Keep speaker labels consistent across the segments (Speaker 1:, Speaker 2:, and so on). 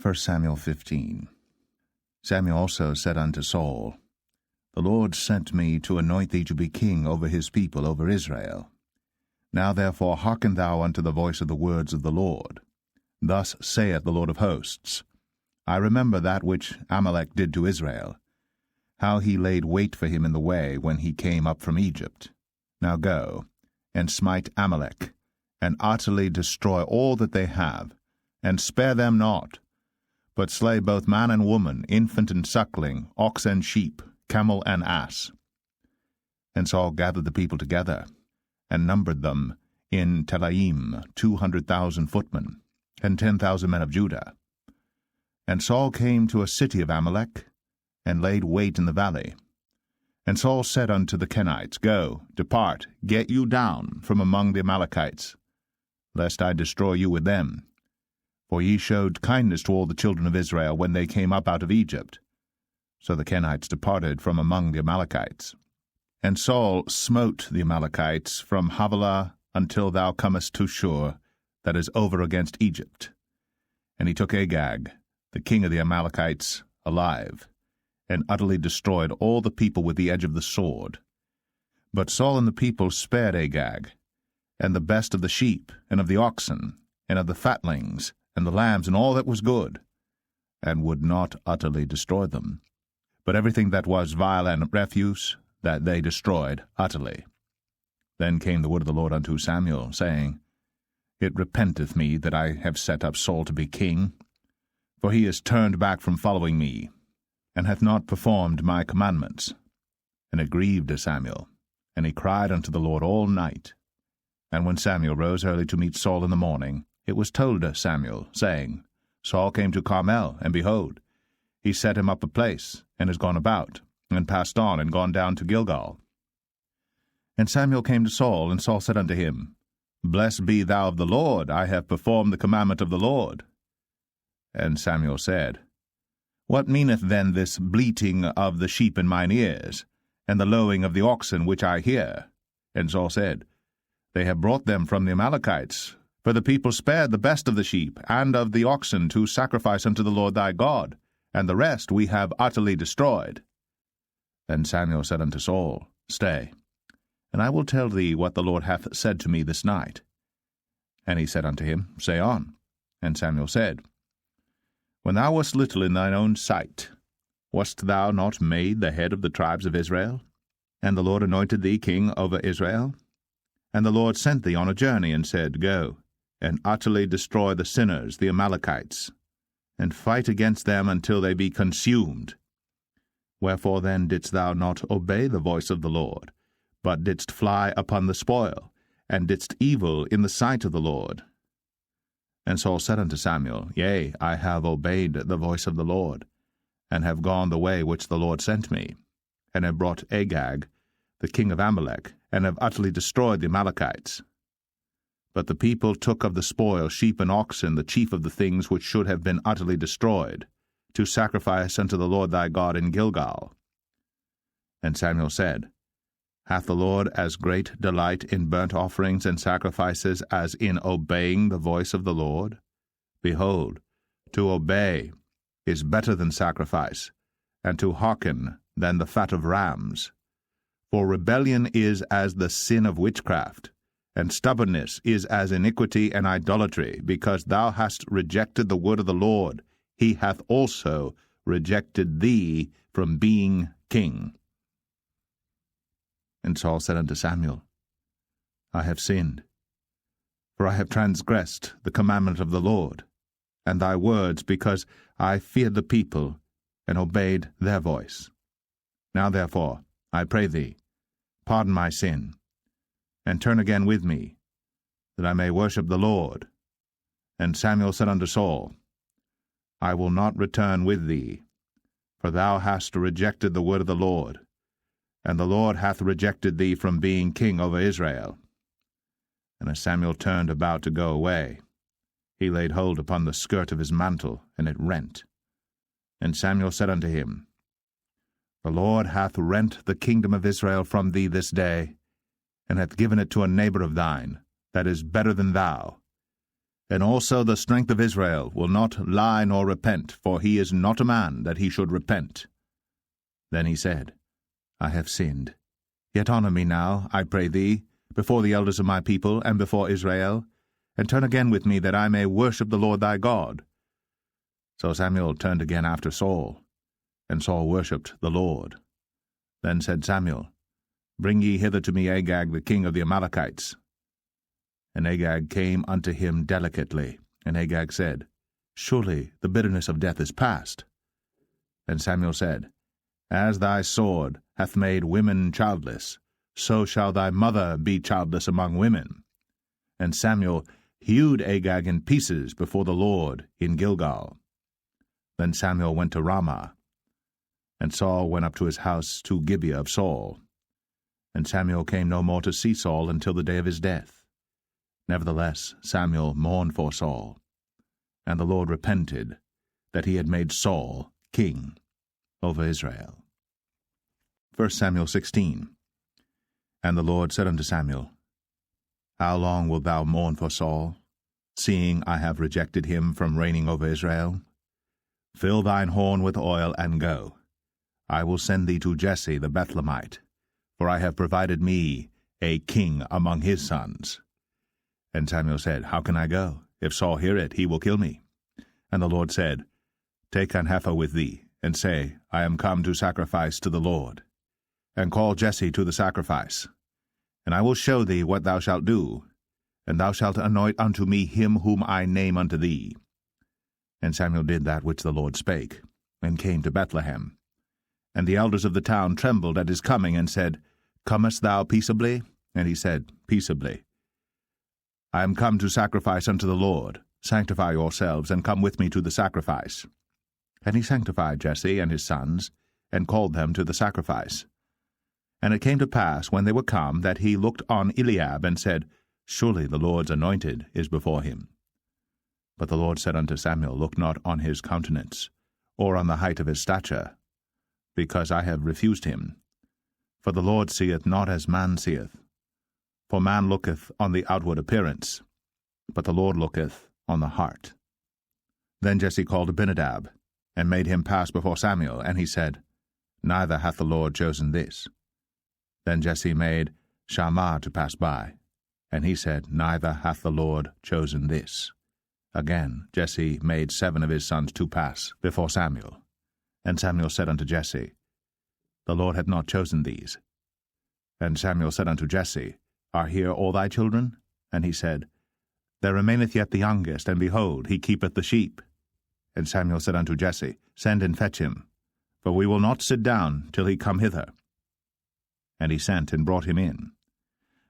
Speaker 1: 1 Samuel 15. Samuel also said unto Saul, The Lord sent me to anoint thee to be king over his people, over Israel. Now therefore hearken thou unto the voice of the words of the Lord. Thus saith the Lord of hosts, I remember that which Amalek did to Israel, how he laid wait for him in the way when he came up from Egypt. Now go, and smite Amalek, and utterly destroy all that they have, and spare them not, but slay both man and woman, infant and suckling, ox and sheep, camel and ass. And Saul gathered the people together, and numbered them in Telaim 200,000 footmen, and 10,000 men of Judah. And Saul came to a city of Amalek, and laid wait in the valley. And Saul said unto the Kenites, Go, depart, get you down from among the Amalekites, lest I destroy you with them. For ye showed kindness to all the children of Israel when they came up out of Egypt. So the Kenites departed from among the Amalekites. And Saul smote the Amalekites from Havilah until thou comest to Shur, that is over against Egypt. And he took Agag, the king of the Amalekites, alive, and utterly destroyed all the people with the edge of the sword. But Saul and the people spared Agag, and the best of the sheep, and of the oxen, and of the fatlings, and the lambs, and all that was good, and would not utterly destroy them. But everything that was vile and refuse, that they destroyed utterly. Then came the word of the Lord unto Samuel, saying, It repenteth me that I have set up Saul to be king, for he is turned back from following me, and hath not performed my commandments. And it grieved Samuel, and he cried unto the Lord all night. And when Samuel rose early to meet Saul in the morning, it was told Samuel, saying, Saul came to Carmel, and behold, he set him up a place, and is gone about, and passed on, and gone down to Gilgal. And Samuel came to Saul, and Saul said unto him, Blessed be thou of the Lord, I have performed the commandment of the Lord. And Samuel said, What meaneth then this bleating of the sheep in mine ears, and the lowing of the oxen which I hear? And Saul said, They have brought them from the Amalekites, for the people spared the best of the sheep and of the oxen to sacrifice unto the Lord thy God, and the rest we have utterly destroyed. Then Samuel said unto Saul, Stay, and I will tell thee what the Lord hath said to me this night. And he said unto him, Say on. And Samuel said, When thou wast little in thine own sight, wast thou not made the head of the tribes of Israel? And the Lord anointed thee king over Israel? And the Lord sent thee on a journey, and said, Go, and utterly destroy the sinners, the Amalekites, and fight against them until they be consumed. Wherefore then didst thou not obey the voice of the Lord, but didst fly upon the spoil, and didst evil in the sight of the Lord? And Saul said unto Samuel, Yea, I have obeyed the voice of the Lord, and have gone the way which the Lord sent me, and have brought Agag, the king of Amalek, and have utterly destroyed the Amalekites. But the people took of the spoil sheep and oxen, the chief of the things which should have been utterly destroyed, to sacrifice unto the Lord thy God in Gilgal. And Samuel said, Hath the Lord as great delight in burnt offerings and sacrifices as in obeying the voice of the Lord? Behold, to obey is better than sacrifice, and to hearken than the fat of rams. For rebellion is as the sin of witchcraft, and stubbornness is as iniquity and idolatry. Because thou hast rejected the word of the Lord, he hath also rejected thee from being king. And Saul said unto Samuel, I have sinned, for I have transgressed the commandment of the Lord, and thy words, because I feared the people, and obeyed their voice. Now therefore, I pray thee, pardon my sin, and turn again with me, that I may worship the Lord. And Samuel said unto Saul, I will not return with thee, for thou hast rejected the word of the Lord, and the Lord hath rejected thee from being king over Israel. And as Samuel turned about to go away, he laid hold upon the skirt of his mantle, and it rent. And Samuel said unto him, The Lord hath rent the kingdom of Israel from thee this day, and hath given it to a neighbor of thine, that is better than thou. And also the strength of Israel will not lie nor repent, for he is not a man that he should repent. Then he said, I have sinned. Yet honor me now, I pray thee, before the elders of my people, and before Israel, and turn again with me, that I may worship the Lord thy God. So Samuel turned again after Saul, and Saul worshipped the Lord. Then said Samuel, Bring ye hither to me Agag the king of the Amalekites. And Agag came unto him delicately, and Agag said, Surely the bitterness of death is past. And Samuel said, As thy sword hath made women childless, so shall thy mother be childless among women. And Samuel hewed Agag in pieces before the Lord in Gilgal. Then Samuel went to Ramah, and Saul went up to his house to Gibeah of Saul. And Samuel came no more to see Saul until the day of his death. Nevertheless Samuel mourned for Saul, and the Lord repented that he had made Saul king over Israel. 1 Samuel 16. And the Lord said unto Samuel, How long wilt thou mourn for Saul, seeing I have rejected him from reigning over Israel? Fill thine horn with oil, and go. I will send thee to Jesse the Bethlehemite, for I have provided me a king among his sons. And Samuel said, How can I go? If Saul hear it, he will kill me. And the Lord said, Take an heifer with thee, and say, I am come to sacrifice to the Lord. And call Jesse to the sacrifice. And I will show thee what thou shalt do, and thou shalt anoint unto me him whom I name unto thee. And Samuel did that which the Lord spake, and came to Bethlehem. And the elders of the town trembled at his coming, and said, Comest thou peaceably? And he said, Peaceably. I am come to sacrifice unto the Lord. Sanctify yourselves, and come with me to the sacrifice. And he sanctified Jesse and his sons, and called them to the sacrifice. And it came to pass, when they were come, that he looked on Eliab, and said, Surely the Lord's anointed is before him. But the Lord said unto Samuel, Look not on his countenance, or on the height of his stature, because I have refused him. For the Lord seeth not as man seeth. For man looketh on the outward appearance, but the Lord looketh on the heart. Then Jesse called Abinadab, and made him pass before Samuel, and he said, Neither hath the Lord chosen this. Then Jesse made Shammah to pass by, and he said, Neither hath the Lord chosen this. Again Jesse made 7 of his sons to pass before Samuel. And Samuel said unto Jesse, The Lord hath not chosen these. And Samuel said unto Jesse, Are here all thy children? And he said, There remaineth yet the youngest, and behold, he keepeth the sheep. And Samuel said unto Jesse, Send and fetch him, for we will not sit down till he come hither. And he sent and brought him in.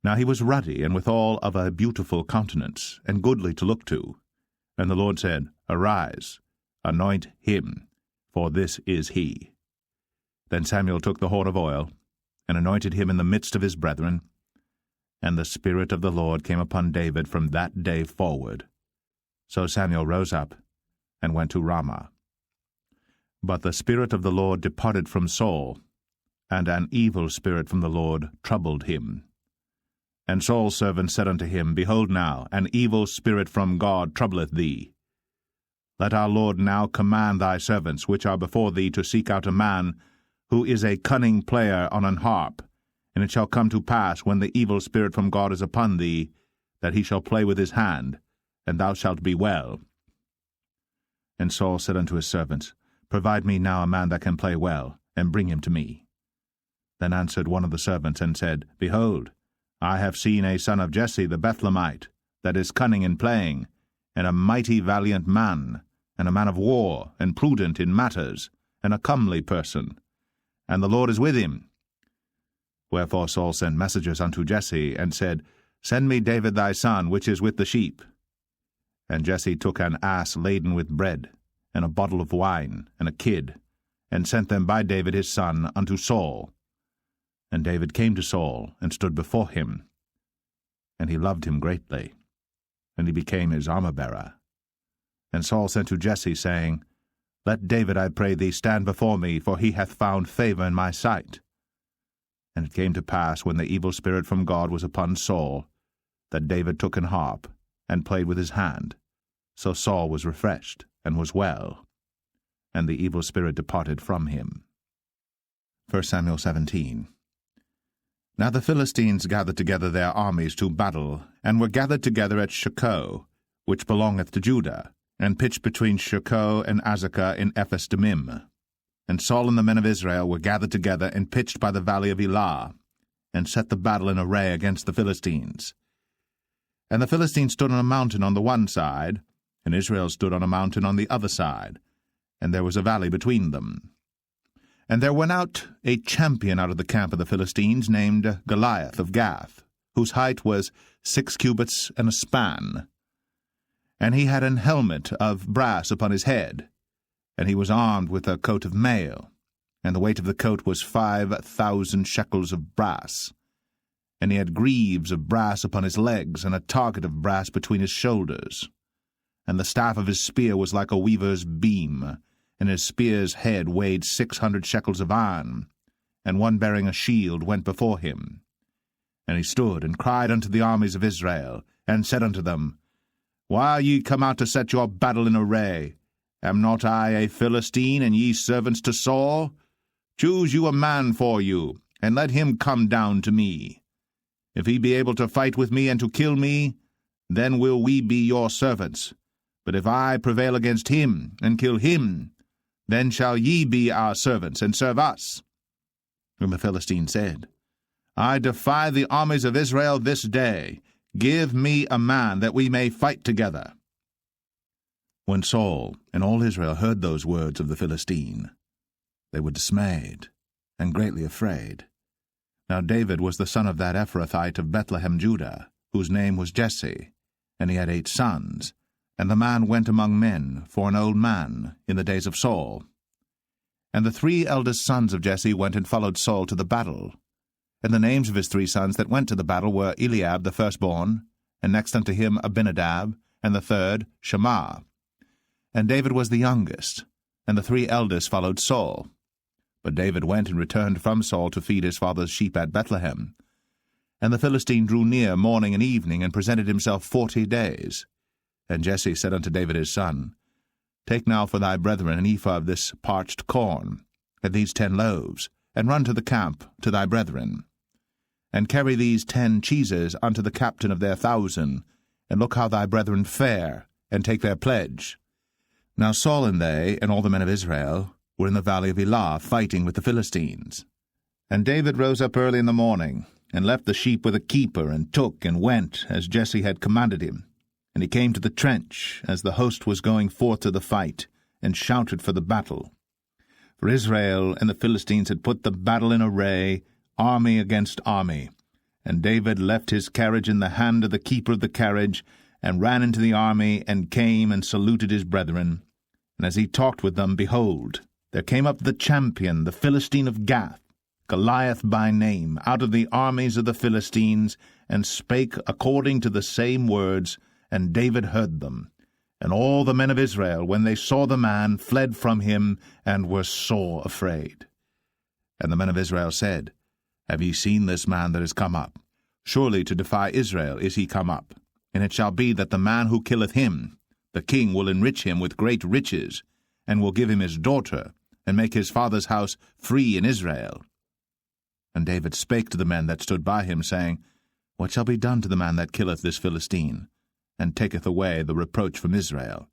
Speaker 1: Now he was ruddy, and withal of a beautiful countenance, and goodly to look to. And the Lord said, Arise, anoint him, for this is he. Then Samuel took the horn of oil, and anointed him in the midst of his brethren. And the Spirit of the Lord came upon David from that day forward. So Samuel rose up, and went to Ramah. But the Spirit of the Lord departed from Saul, and an evil spirit from the Lord troubled him. And Saul's servant said unto him, Behold now, an evil spirit from God troubleth thee. Let our Lord now command thy servants, which are before thee, to seek out a man who is a cunning player on an harp. And it shall come to pass, when the evil spirit from God is upon thee, that he shall play with his hand, and thou shalt be well. And Saul said unto his servants, Provide me now a man that can play well, and bring him to me. Then answered one of the servants, and said, Behold, I have seen a son of Jesse the Bethlehemite, that is cunning in playing, and a mighty valiant man, and a man of war, and prudent in matters, and a comely person. And the Lord is with him. Wherefore Saul sent messengers unto Jesse, and said, Send me David thy son, which is with the sheep. And Jesse took an ass laden with bread, and a bottle of wine, and a kid, and sent them by David his son unto Saul. And David came to Saul, and stood before him. And he loved him greatly, and he became his armor-bearer. And Saul sent to Jesse, saying, Let David, I pray thee, stand before me, for he hath found favor in my sight. And it came to pass, when the evil spirit from God was upon Saul, that David took an harp, and played with his hand. So Saul was refreshed, and was well. And the evil spirit departed from him. 1 Samuel 17. Now the Philistines gathered together their armies to battle, and were gathered together at Shochoh, which belongeth to Judah, and pitched between Shochoh and Azekah in Ephes-dammim. And Saul and the men of Israel were gathered together and pitched by the valley of Elah, and set the battle in array against the Philistines. And the Philistines stood on a mountain on the one side, and Israel stood on a mountain on the other side, and there was a valley between them. And there went out a champion out of the camp of the Philistines, named Goliath of Gath, whose height was 6 cubits and a span. And he had an helmet of brass upon his head, and he was armed with a coat of mail, and the weight of the coat was 5,000 shekels of brass. And he had greaves of brass upon his legs, and a target of brass between his shoulders. And the staff of his spear was like a weaver's beam, and his spear's head weighed 600 shekels of iron, and one bearing a shield went before him. And he stood and cried unto the armies of Israel, and said unto them, Why are ye come out to set your battle in array? Am not I a Philistine, and ye servants to Saul? Choose you a man for you, and let him come down to me. If he be able to fight with me and to kill me, then will we be your servants. But if I prevail against him, and kill him, then shall ye be our servants, and serve us. And the Philistine said, I defy the armies of Israel this day. Give me a man, that we may fight together. When Saul and all Israel heard those words of the Philistine, they were dismayed, and greatly afraid. Now David was the son of that Ephrathite of Bethlehem, Judah, whose name was Jesse, and he had 8 sons. And the man went among men for an old man in the days of Saul. And the 3 eldest sons of Jesse went and followed Saul to the battle. And the names of his 3 sons that went to the battle were Eliab the firstborn, and next unto him Abinadab, and the third Shammah. And David was the youngest, and the 3 eldest followed Saul. But David went and returned from Saul to feed his father's sheep at Bethlehem. And the Philistine drew near morning and evening, and presented himself 40 days. And Jesse said unto David his son, Take now for thy brethren an ephah of this parched corn, and these 10 loaves, and run to the camp to thy brethren. And carry these 10 cheeses unto the captain of their 1,000, and look how thy brethren fare, and take their pledge. Now Saul and they, and all the men of Israel, were in the valley of Elah, fighting with the Philistines. And David rose up early in the morning, and left the sheep with a keeper, and took and went, as Jesse had commanded him. And he came to the trench, as the host was going forth to the fight, and shouted for the battle. For Israel and the Philistines had put the battle in array, army against army. And David left his carriage in the hand of the keeper of the carriage, and ran into the army, and came and saluted his brethren. And as he talked with them, behold, there came up the champion, the Philistine of Gath, Goliath by name, out of the armies of the Philistines, and spake according to the same words, and David heard them. And all the men of Israel, when they saw the man, fled from him, and were sore afraid. And the men of Israel said, Have ye seen this man that is come up? Surely to defy Israel is he come up. And it shall be that the man who killeth him, the king will enrich him with great riches, and will give him his daughter, and make his father's house free in Israel. And David spake to the men that stood by him, saying, What shall be done to the man that killeth this Philistine, and taketh away the reproach from Israel?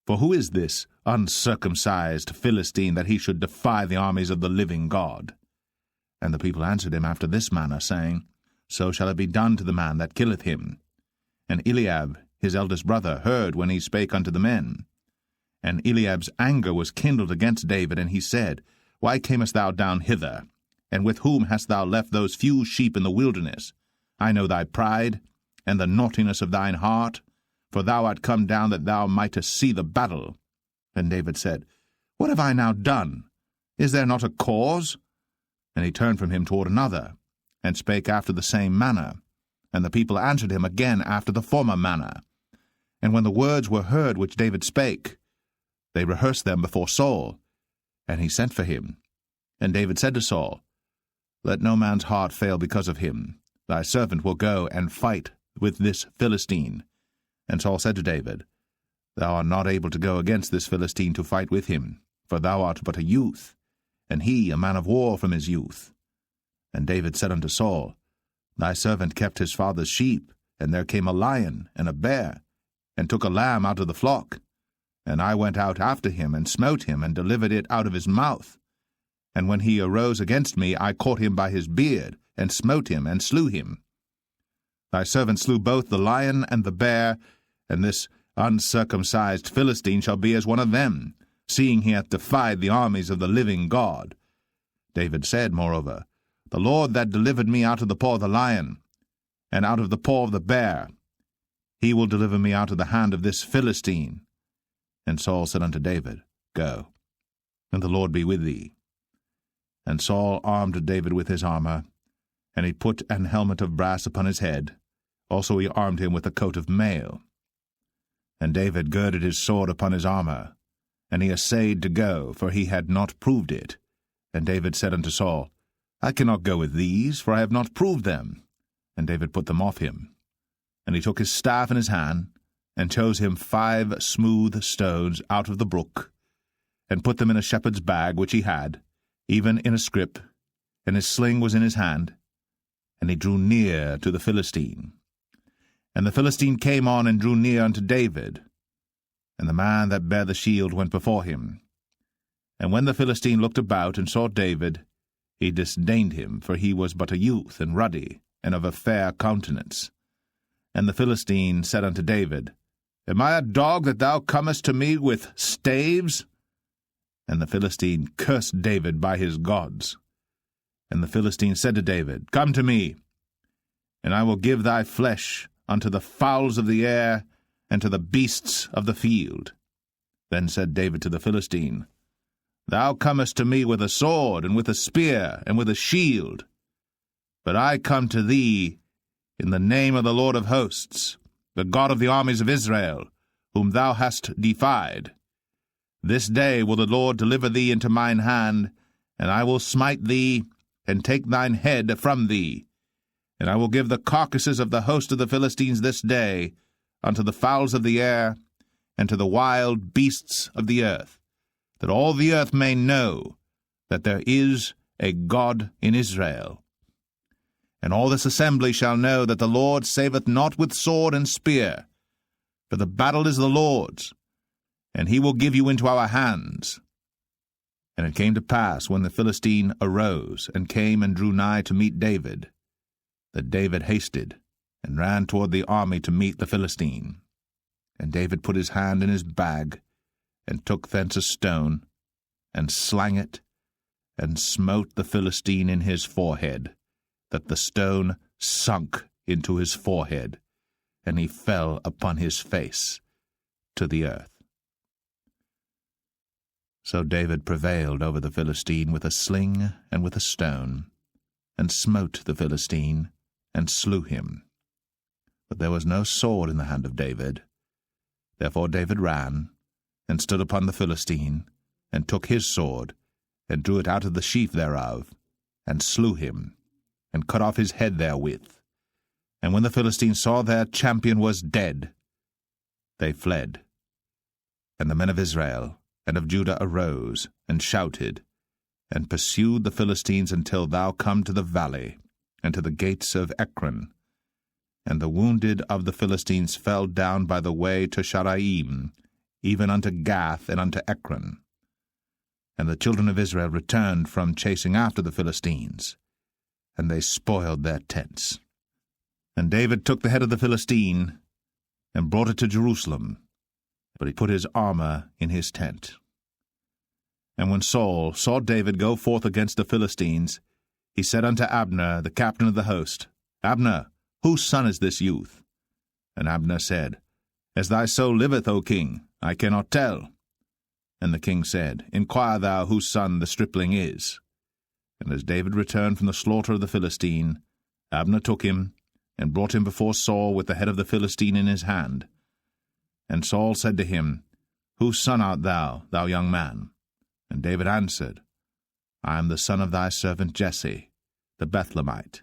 Speaker 1: For who is this uncircumcised Philistine, that he should defy the armies of the living God? And the people answered him after this manner, saying, So shall it be done to the man that killeth him. And Eliab, his eldest brother, heard when he spake unto the men. And Eliab's anger was kindled against David, and he said, Why camest thou down hither? And with whom hast thou left those few sheep in the wilderness? I know thy pride, and the naughtiness of thine heart, for thou art come down that thou mightest see the battle. And David said, What have I now done? Is there not a cause? And he turned from him toward another, and spake after the same manner. And the people answered him again after the former manner. And when the words were heard which David spake, they rehearsed them before Saul, and he sent for him. And David said to Saul, Let no man's heart fail because of him. Thy servant will go and fight with this Philistine. And Saul said to David, Thou art not able to go against this Philistine to fight with him, for thou art but a youth, and he a man of war from his youth. And David said unto Saul, Thy servant kept his father's sheep, and there came a lion and a bear, and took a lamb out of the flock. And I went out after him, and smote him, and delivered it out of his mouth. And when he arose against me, I caught him by his beard, and smote him, and slew him. Thy servant slew both the lion and the bear, and this uncircumcised Philistine shall be as one of them, seeing he hath defied the armies of the living God. David said, moreover, The Lord that delivered me out of the paw of the lion, and out of the paw of the bear, he will deliver me out of the hand of this Philistine. And Saul said unto David, Go, and the Lord be with thee. And Saul armed David with his armor, and he put an helmet of brass upon his head. Also he armed him with a coat of mail. And David girded his sword upon his armor, and he essayed to go, for he had not proved it. And David said unto Saul, I cannot go with these, for I have not proved them. And David put them off him. And he took his staff in his hand, and chose him 5 smooth stones out of the brook, and put them in a shepherd's bag which he had, even in a scrip, and his sling was in his hand. And he drew near to the Philistine. And the Philistine came on and drew near unto David. And the man that bare the shield went before him. And when the Philistine looked about and saw David, he disdained him, for he was but a youth, and ruddy, and of a fair countenance. And the Philistine said unto David, Am I a dog that thou comest to me with staves? And the Philistine cursed David by his gods. And the Philistine said to David, Come to me, and I will give thy flesh unto the fowls of the air, and to the beasts of the field. Then said David to the Philistine, Thou comest to me with a sword, and with a spear, and with a shield. But I come to thee in the name of the Lord of hosts, the God of the armies of Israel, whom thou hast defied. This day will the Lord deliver thee into mine hand, and I will smite thee, and take thine head from thee. And I will give the carcasses of the host of the Philistines this day unto the fowls of the air, and to the wild beasts of the earth, that all the earth may know that there is a God in Israel. And all this assembly shall know that the Lord saveth not with sword and spear, for the battle is the Lord's, and he will give you into our hands. And it came to pass, when the Philistine arose, and came and drew nigh to meet David, that David hasted, and ran toward the army to meet the Philistine. And David put his hand in his bag, and took thence a stone, and slang it, and smote the Philistine in his forehead, that the stone sunk into his forehead, and he fell upon his face to the earth. So David prevailed over the Philistine with a sling and with a stone, and smote the Philistine, and slew him. But there was no sword in the hand of David. Therefore David ran, and stood upon the Philistine, and took his sword, and drew it out of the sheath thereof, and slew him, and cut off his head therewith. And when the Philistines saw their champion was dead, they fled. And the men of Israel and of Judah arose, and shouted, and pursued the Philistines until thou come to the valley, and to the gates of Ekron. And the wounded of the Philistines fell down by the way to Sharaim, even unto Gath and unto Ekron. And the children of Israel returned from chasing after the Philistines, and they spoiled their tents. And David took the head of the Philistine, and brought it to Jerusalem, but he put his armor in his tent. And when Saul saw David go forth against the Philistines, he said unto Abner, the captain of the host, Abner, whose son is this youth? And Abner said, As thy soul liveth, O king, I cannot tell. And the king said, Inquire thou whose son the stripling is. And as David returned from the slaughter of the Philistine, Abner took him, and brought him before Saul with the head of the Philistine in his hand. And Saul said to him, Whose son art thou, thou young man? And David answered, I am the son of thy servant Jesse, the Bethlehemite.